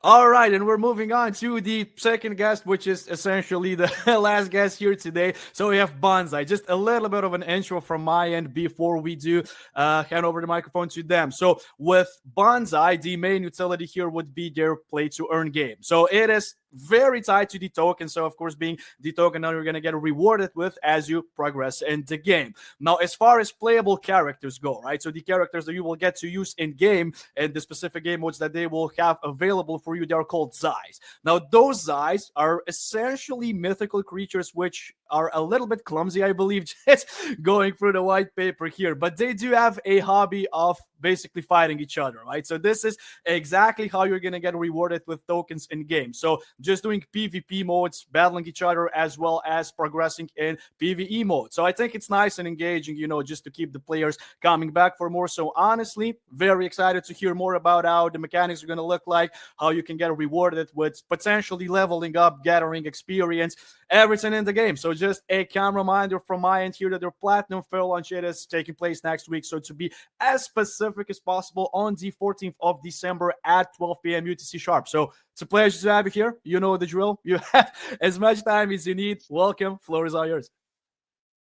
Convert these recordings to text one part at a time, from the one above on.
All right, and we're moving on to the second guest, which is essentially the last guest here today. So we have Bandzai. Just a little bit of an intro from my end before we do hand over the microphone to them. So with Bandzai, the main utility here would be their play to earn game. So it is very tied to the token. So of course, being the token that you're gonna get rewarded with as you progress in the game. Now, as far as playable characters go, right? So the characters that you will get to use in game and the specific game modes that they will have available for you, they are called Zais. Now, those Zais are essentially mythical creatures which are a little bit clumsy, I believe, just going through the white paper here, but they do have a hobby of basically fighting each other, right? So this is exactly how you're gonna get rewarded with tokens in game. So just doing PvP modes, battling each other, as well as progressing in PvE mode. So I think it's nice and engaging, just to keep the players coming back for more. So honestly, very excited to hear more about how the mechanics are gonna look like, how you can get rewarded with potentially leveling up, gathering experience, everything in the game. So just a calm reminder from my end here that their Platinum Fair launch is taking place next week. So to be as specific as possible, on the 14th of December at 12 p.m. UTC sharp. So it's a pleasure to have you here. You know the drill. You have as much time as you need. Welcome. Floor is all yours.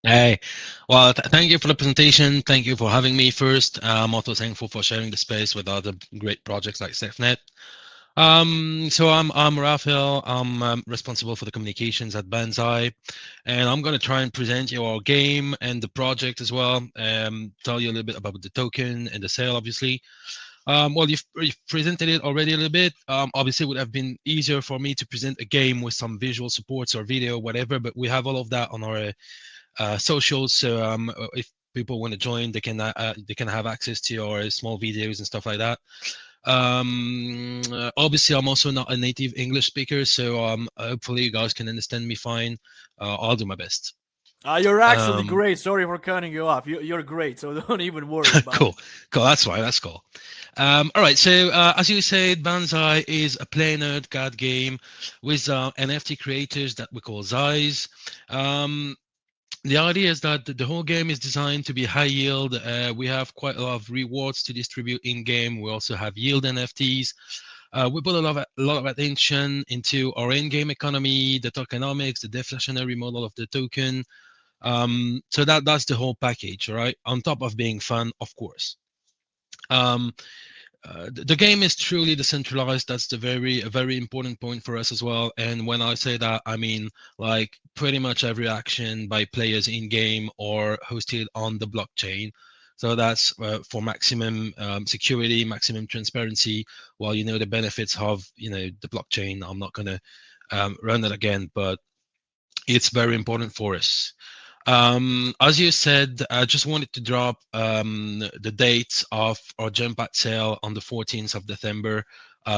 Hey, well, thank you for the presentation. Thank you for having me first. I'm also thankful for sharing the space with other great projects like SafeNet. So I'm Raphael. I'm responsible for the communications at Bandzai, and I'm going to try and present you our game and the project as well. Tell you a little bit about the token and the sale, obviously. Well, you've presented it already a little bit. Obviously, it would have been easier for me to present a game with some visual supports or video, whatever. But we have all of that on our socials. So if people want to join, they can have access to our small videos and stuff like that. Obviously, I'm also not a native English speaker, so hopefully you guys can understand me fine. I'll do my best. You're actually Um, great. Sorry for cutting you off. You're great, so don't even worry about cool, it. cool. That's right. That's cool. All right. So as you said, Banzai is a play nerd card game with NFT creators that we call Zais. Um, the idea is that the whole game is designed to be high yield. We have quite a lot of rewards to distribute in game. We also have yield NFTs. We put a lot of attention into our in-game economy, the tokenomics, the deflationary model of the token. So that's the whole package, right? On top of being fun, of course. Um, the game is truly decentralized. That's a very important point for us as well. And when I say that, I mean like pretty much every action by players in game or hosted on the blockchain. So that's for maximum security, maximum transparency. While you know the benefits of the blockchain, I'm not gonna run it again, but it's very important for us. As you said, I just wanted to drop the date of our jump at sale on the 14th of December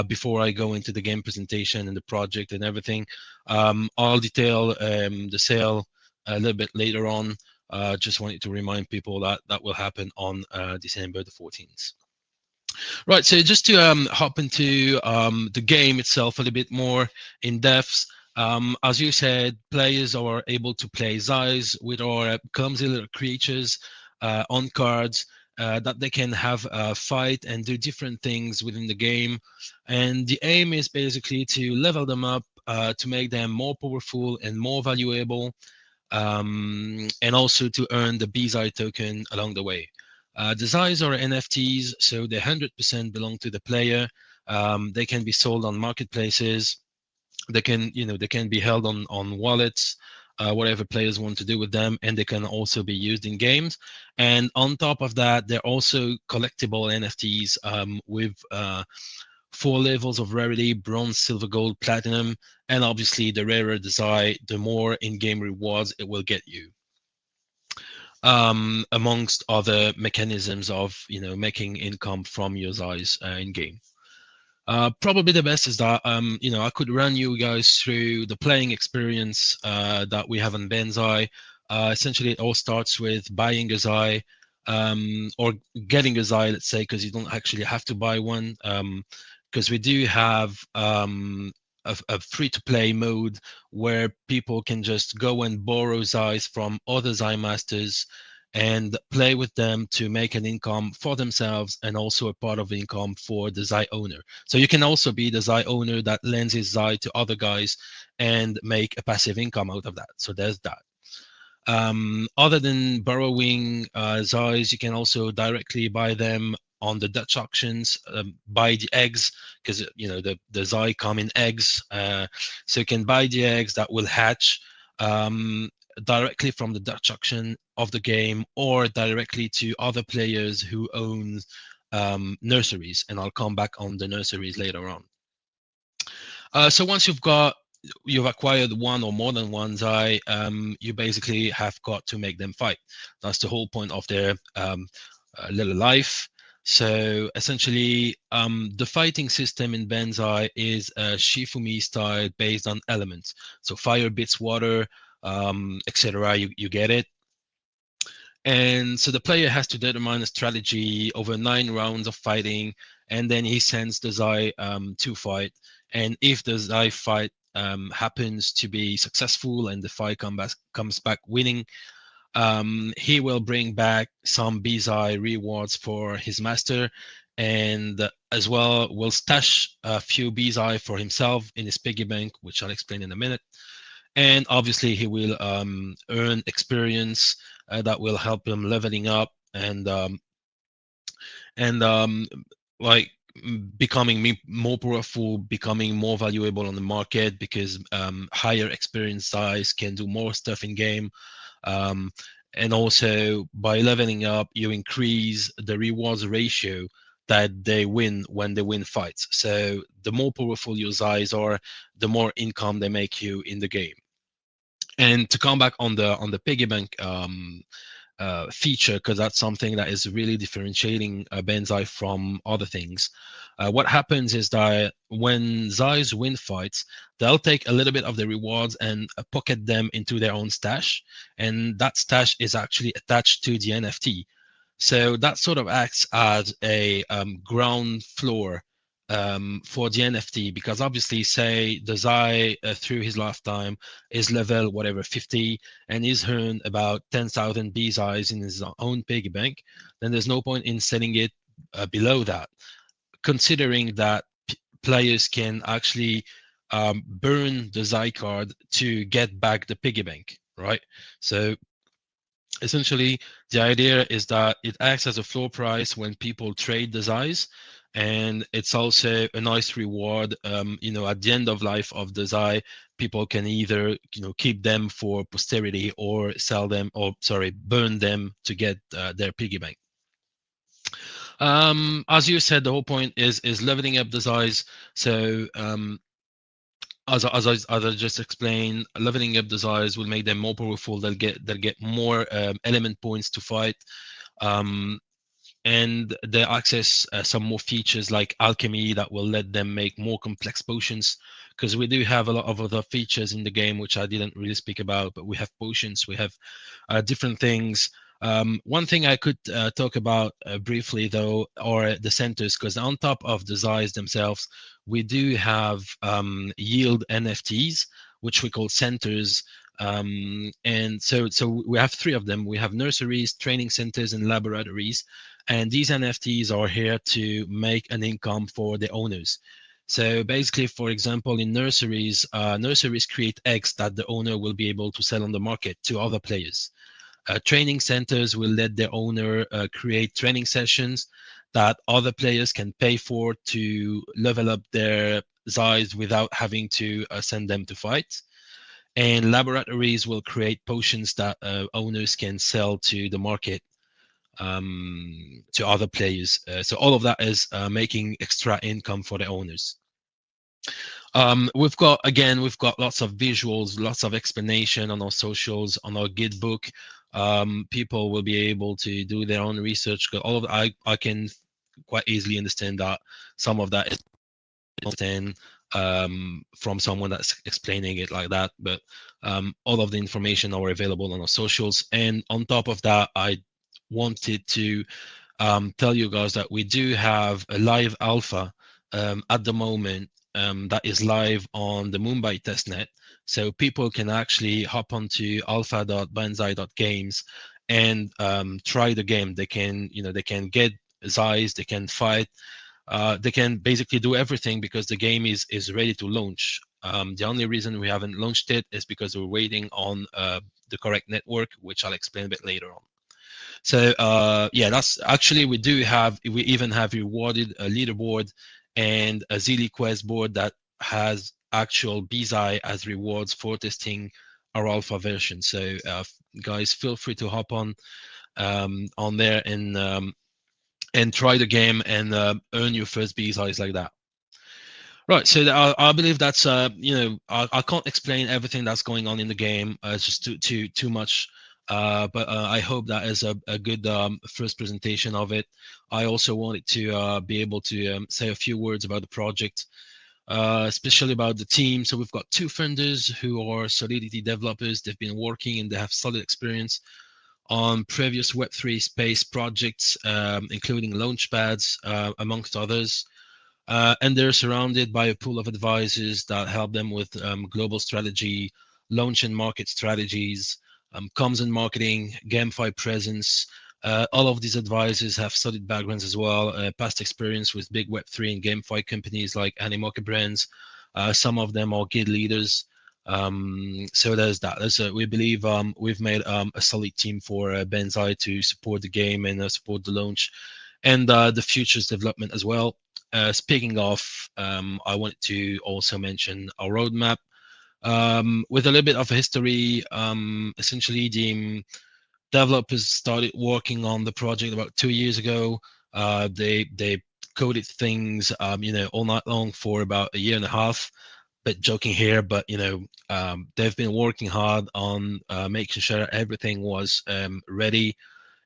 before I go into the game presentation and the project and everything. I'll detail the sale a little bit later on. Just wanted to remind people that that will happen on December the 14th. Right, so just to hop into the game itself a little bit more in depth, as you said, players are able to play Zais with our clumsy little creatures on cards that they can have fight and do different things within the game. And the aim is basically to level them up to make them more powerful and more valuable, and also to earn the BZI token along the way. The Zais are NFTs, so they 100% belong to the player. They can be sold on marketplaces. They can be held on wallets, whatever players want to do with them, and they can also be used in games. And on top of that, they're also collectible NFTs with 4 levels of rarity: bronze, silver, gold, platinum, and obviously the rarer the Zai, the more in-game rewards it will get you, amongst other mechanisms of making income from your Zais in game. Probably the best is that I could run you guys through the playing experience that we have on Bandzai. Essentially, it all starts with buying a Zai, or getting a Zai, let's say, because you don't actually have to buy one. Because we do have a free-to-play mode where people can just go and borrow Zais from other Zai masters and play with them to make an income for themselves and also a part of income for the Zai owner. So you can also be the Zai owner that lends his Zai to other guys and make a passive income out of that. So there's that. Other than borrowing Zais, you can also directly buy them on the Dutch auctions, buy the eggs, because the Zai come in eggs. So you can buy the eggs that will hatch directly from the Dutch auction of the game, or directly to other players who own nurseries. And I'll come back on the nurseries later on. So once you've acquired one or more than one Zai, you basically have got to make them fight. That's the whole point of their little life. So essentially, the fighting system in Bandzai is a Shifumi style based on elements. So fire beats water, etc. You get it. And so the player has to determine a strategy over 9 rounds of fighting, and then he sends the Zai to fight. And if the Zai fight happens to be successful and the fight comes back winning, he will bring back some Bizai rewards for his master, and as well will stash a few Bizai for himself in his piggy bank, which I'll explain in a minute. And obviously he will earn experience that will help him leveling up and like becoming more powerful, becoming more valuable on the market, because higher experience size can do more stuff in game. um, and also by leveling up, you increase the rewards ratio that they win when they win fights. So the more powerful your Zais are, the more income they make you in the game. And to come back on the piggy bank feature, because that's something that is really differentiating Bandzai from other things. What happens is that when Zais win fights, they'll take a little bit of the rewards and pocket them into their own stash, and that stash is actually attached to the NFT. So that sort of acts as a ground floor for the NFT, because obviously, say the Zai through his lifetime is level whatever 50 and he's earned about 10,000 BZIs in his own piggy bank, then there's no point in selling it below that, considering that players can actually burn the Zai card to get back the piggy bank, right? So essentially, the idea is that it acts as a floor price when people trade the Zais, and it's also a nice reward. At the end of life of the Zai, people can either keep them for posterity or sell them, or sorry, burn them to get their piggy bank. As you said, the whole point is leveling up the Zais. So as I just explained, leveling up the Zais will make them more powerful. They'll get more element points to fight, um, and they access some more features like alchemy that will let them make more complex potions. Because we do have a lot of other features in the game which I didn't really speak about, but we have potions, we have different things. One thing I could talk about briefly, though, are the centers, because on top of the Zais themselves, we do have yield NFTs, which we call centers. And so we have 3 of them. We have nurseries, training centers, and laboratories. And these NFTs are here to make an income for the owners. So basically, for example, in nurseries, nurseries create eggs that the owner will be able to sell on the market to other players. Training centers will let their owner create training sessions that other players can pay for to level up their Zais without having to send them to fight. And laboratories will create potions that owners can sell to the market, to other players. So all of that is making extra income for the owners. We've got lots of visuals, lots of explanation on our socials, on our Git book. People will be able to do their own research. All of that, I can quite easily understand that some of that is understand from someone that's explaining it like that, but all of the information are available on our socials. And on top of that, I wanted to tell you guys that we do have a live alpha at the moment that is live on the Mumbai testnet. So people can actually hop onto alpha.bandzai.games and try the game. They can, they can get Zeiss, they can fight, they can basically do everything because the game is ready to launch. The only reason we haven't launched it is because we're waiting on the correct network, which I'll explain a bit later on. So yeah, that's actually, we even have rewarded a leaderboard and a Zili Quest board that has actual Bandzai as rewards for testing our alpha version. So guys, feel free to hop on there and try the game and earn your first Bandzais like that. Right, so I believe that's I can't explain everything that's going on in the game. It's just too much. But I hope that is a good first presentation of it. I also wanted to be able to say a few words about the project, especially about the team. So we've got two founders who are Solidity developers. They've been working and they have solid experience on previous Web3 space projects, including Launchpads, amongst others. And they're surrounded by a pool of advisors that help them with global strategy, launch and market strategies, comms and marketing, GameFi presence. All of these advisors have solid backgrounds as well, past experience with big Web3 and GameFi companies like Animoca Brands. Some of them are guild leaders. So there's that. We believe we've made a solid team for Bandzai to support the game and support the launch and the future's development as well. Speaking of, I wanted to also mention our roadmap. With a little bit of history, essentially the developers started working on the project about 2 years ago. They coded things, all night long for about a year and a half. Bit joking here, but they've been working hard on making sure everything was ready,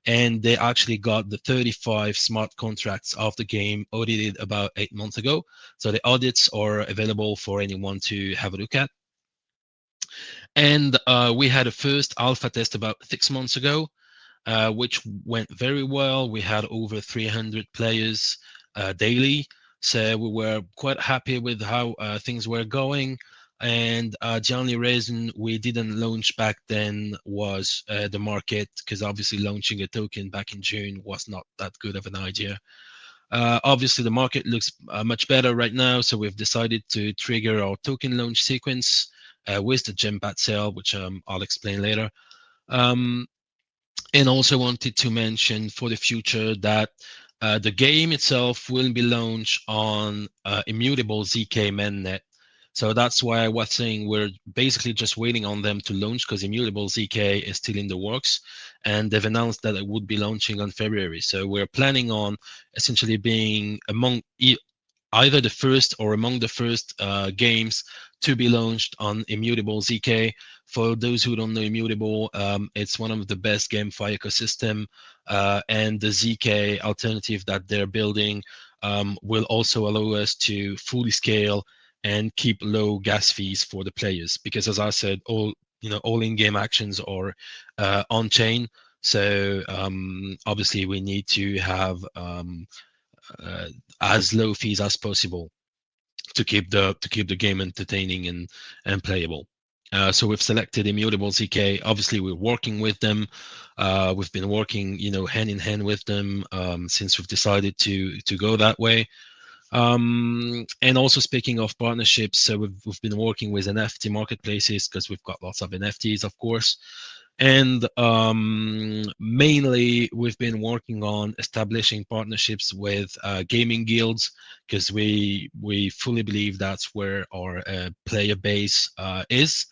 and they actually got the 35 smart contracts of the game audited about 8 months ago. So the audits are available for anyone to have a look at. And we had a first alpha test about 6 months ago, which went very well. We had over 300 players daily. So we were quite happy with how things were going. And the only reason we didn't launch back then was the market, because obviously launching a token back in June was not that good of an idea. Obviously, the market looks much better right now, so we've decided to trigger our token launch sequence with the Gempad sale, which I'll explain later. Um, and also wanted to mention for the future that the game itself will be launched on immutable ZK mainnet. So that's why I was saying we're basically just waiting on them to launch, because immutable ZK is still in the works, and they've announced that it would be launching on February. So we're planning on essentially being among either the first or among the first games to be launched on Immutable ZK. For those who don't know Immutable, it's one of the best GameFi ecosystem, and the ZK alternative that they're building will also allow us to fully scale and keep low gas fees for the players. Because as I said, all in-game actions are on chain. So obviously we need to have uh, as low fees as possible to keep the game entertaining and playable. So we've selected Immutable ZK. Obviously, we're working with them. We've been working, hand in hand with them since we've decided to go that way. And also speaking of partnerships, so we've been working with NFT marketplaces because we've got lots of NFTs, of course. And mainly, we've been working on establishing partnerships with gaming guilds, because we fully believe that's where our player base is,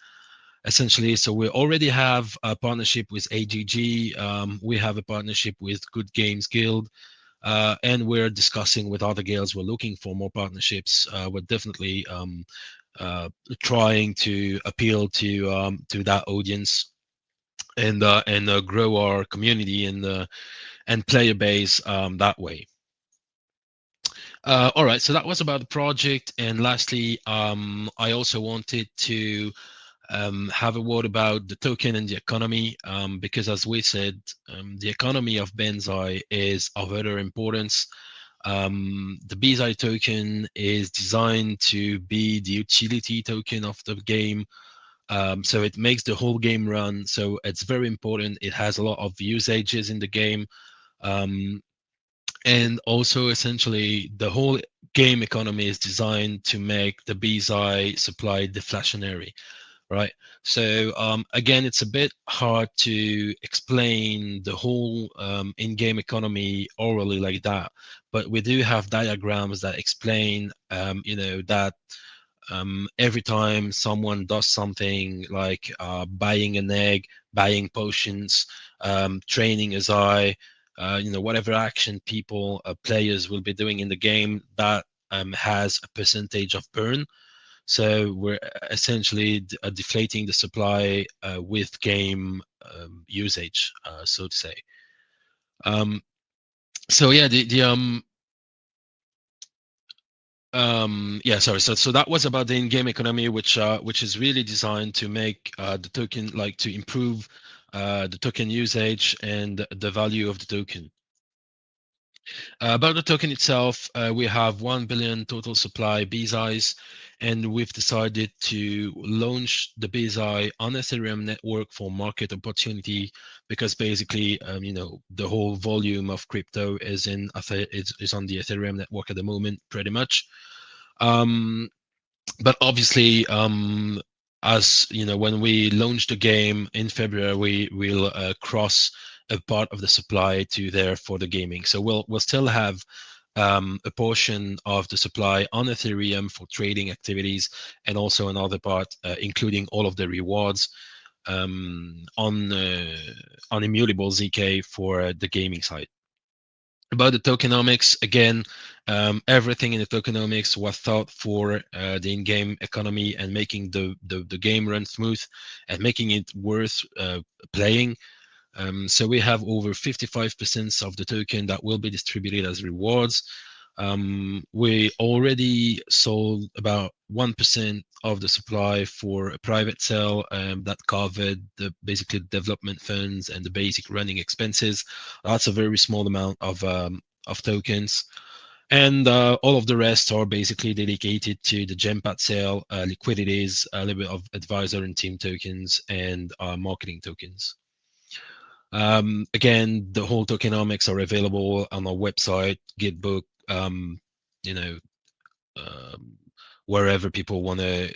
essentially. So we already have a partnership with AGG. We have a partnership with Good Games Guild. And we're discussing with other guilds. We're looking for more partnerships. We're definitely trying to appeal to that audience and grow our community and player base that way. All right, so that was about the project. And lastly, I also wanted to have a word about the token and the economy, because as we said, the economy of Bandzai is of utter importance. The Bandzai token is designed to be the utility token of the game. So it makes the whole game run. So it's very important. It has a lot of usages in the game. Um, and also essentially the whole game economy is designed to make the Bandzai supply deflationary, right? So again, it's a bit hard to explain the whole in-game economy orally like that, but we do have diagrams that explain, that every time someone does something like buying an egg, buying potions, training as whatever action people, players will be doing in the game, that has a percentage of burn. So we're essentially deflating the supply with game usage, so to say. Um, so yeah, so that was about the in-game economy, which is really designed to make the token, like to improve the token usage and the value of the token. About the token itself, we have 1 billion total supply Bandzais, and we've decided to launch the Bandzai on Ethereum network for market opportunity, because basically, the whole volume of crypto is on the Ethereum network at the moment, pretty much. But obviously, as you know, when we launch the game in February, we will cross a part of the supply to there for the gaming. So we'll still have a portion of the supply on Ethereum for trading activities, and also another part, including all of the rewards on Immutable ZK for the gaming side. About the tokenomics, again, everything in the tokenomics was thought for the in-game economy and making the game run smooth and making it worth playing. So we have over 55% of the token that will be distributed as rewards. We already sold about 1% of the supply for a private sale that covered basically development funds and the basic running expenses. That's a very small amount of tokens. And all of the rest are basically dedicated to the Gempad sale, liquidities, a little bit of advisor and team tokens, and marketing tokens. Again, the whole tokenomics are available on our website, Gitbook, you know, um, wherever people want to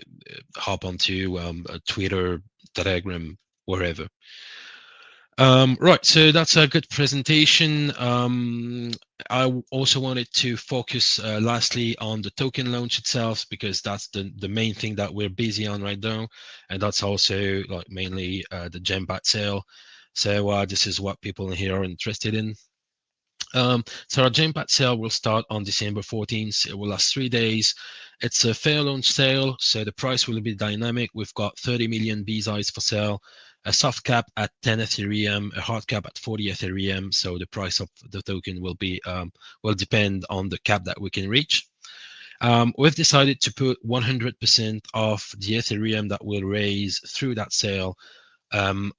hop onto, Twitter, Telegram, wherever. Right, so that's a good presentation. Also wanted to focus lastly on the token launch itself, because that's the main thing that we're busy on right now, and that's also like mainly the Gempad sale. So this is what people here are interested in. So our Gempad sale will start on December 14th. It will last 3 days. It's a fair launch sale, so the price will be dynamic. We've got 30 million Bandzais for sale, a soft cap at 10 Ethereum, a hard cap at 40 Ethereum. So the price of the token will depend on the cap that we can reach. We've decided to put 100% of the Ethereum that we'll raise through that sale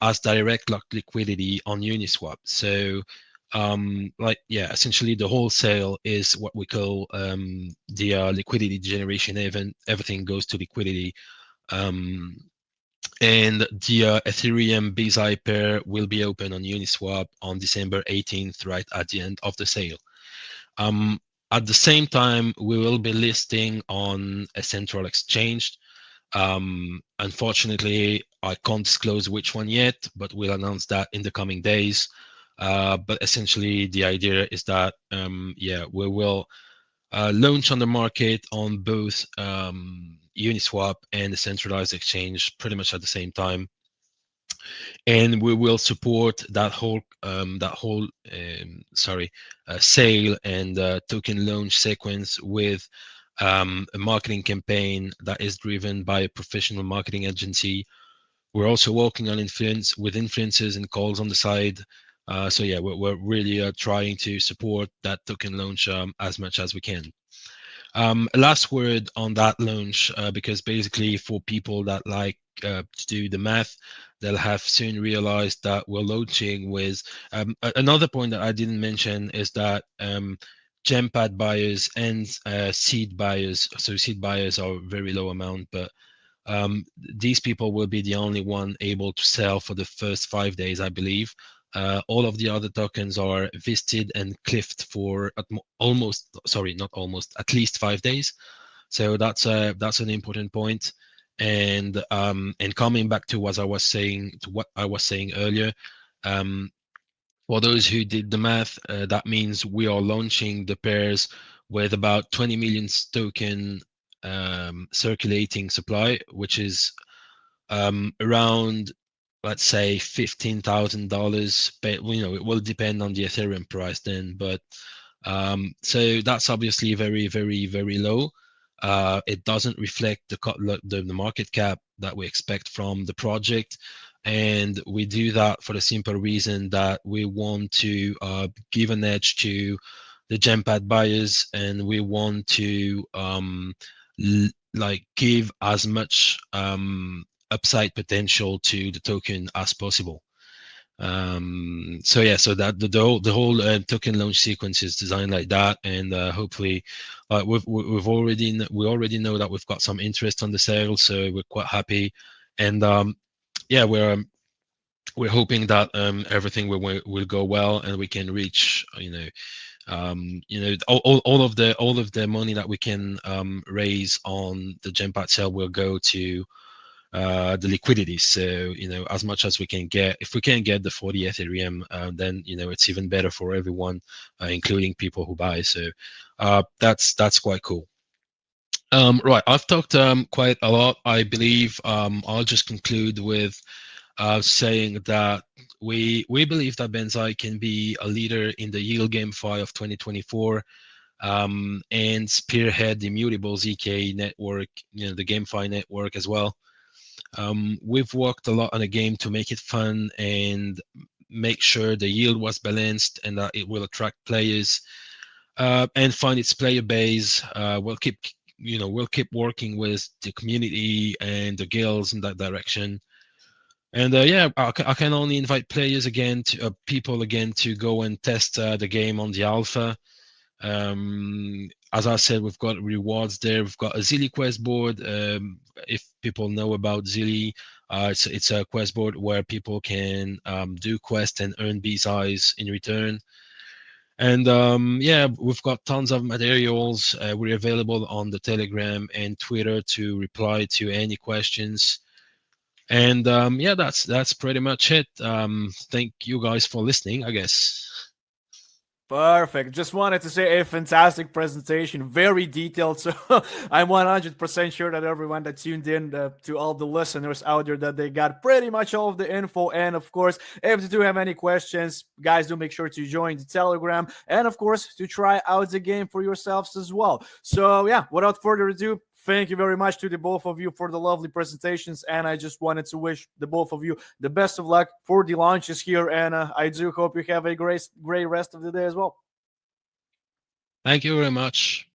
as direct liquidity on Uniswap. So essentially the whole sale is what we call the liquidity generation event. Everything goes to liquidity. And the Ethereum Bandzai pair will be open on Uniswap on December 18th, right at the end of the sale. At the same time, we will be listing on a central exchange. Unfortunately, I can't disclose which one yet, but we'll announce that in the coming days. But essentially, the idea is that we will launch on the market on both Uniswap and the centralized exchange pretty much at the same time, and we will support that whole sale and token launch sequence with a marketing campaign that is driven by a professional marketing agency. We're also working on influencers and calls on the side. We're really trying to support that token launch as much as we can. Last word on that launch, because basically for people that like to do the math, they'll have soon realized that we're launching with another point that I didn't mention is that Gempad buyers and seed buyers. So seed buyers are very low amount, but these people will be the only one able to sell for the first 5 days, I believe. All of the other tokens are vested and cliffed for almost, sorry, not almost, at least 5 days. So that's an important point. And coming back to what I was saying, earlier, um, for those who did the math, that means we are launching the pairs with about 20 million token circulating supply, which is around, let's say, $15,000. But it will depend on the Ethereum price then. But so that's obviously very, very, very low. It doesn't reflect the market cap that we expect from the project. And we do that for the simple reason that we want to give an edge to the Gempad buyers, and we want to give as much upside potential to the token as possible. So yeah, so that the whole token launch sequence is designed like that, and hopefully we already know that we've got some interest on the sale, so we're quite happy. And yeah, we're hoping that everything will go well, and we can reach all of the money that we can raise on the Gempad sale will go to the liquidity. So as much as we can get. If we can get the 40 Ethereum, then it's even better for everyone, including people who buy. So that's quite cool. Right, I've talked quite a lot. I believe I'll just conclude with saying that we believe that Bandzai can be a leader in the yield GameFi of 2024, and spearhead the immutable ZK network, the GameFi network as well. We've worked a lot on the game to make it fun and make sure the yield was balanced and that it will attract players and find its player base. We'll keep working with the community and the guilds in that direction. And yeah, I can only invite players again, to people again, to go and test the game on the alpha. As I said, we've got rewards there. We've got a Zilli quest board. If people know about Zilli, it's a quest board where people can do quests and earn Bandzais in return. And yeah, we've got tons of materials. We're available on the Telegram and Twitter to reply to any questions. And yeah, that's pretty much it. Thank you guys for listening, I guess. Perfect. Just wanted to say a fantastic presentation, very detailed. So I'm 100% sure that everyone that tuned in, to all the listeners out there, that they got pretty much all of the info. And of course, if you do have any questions, guys, do make sure to join the Telegram, and of course to try out the game for yourselves as well. So yeah, without further ado, thank you very much to the both of you for the lovely presentations, and I just wanted to wish the both of you the best of luck for the launches here, and I do hope you have a great rest of the day as well. Thank you very much.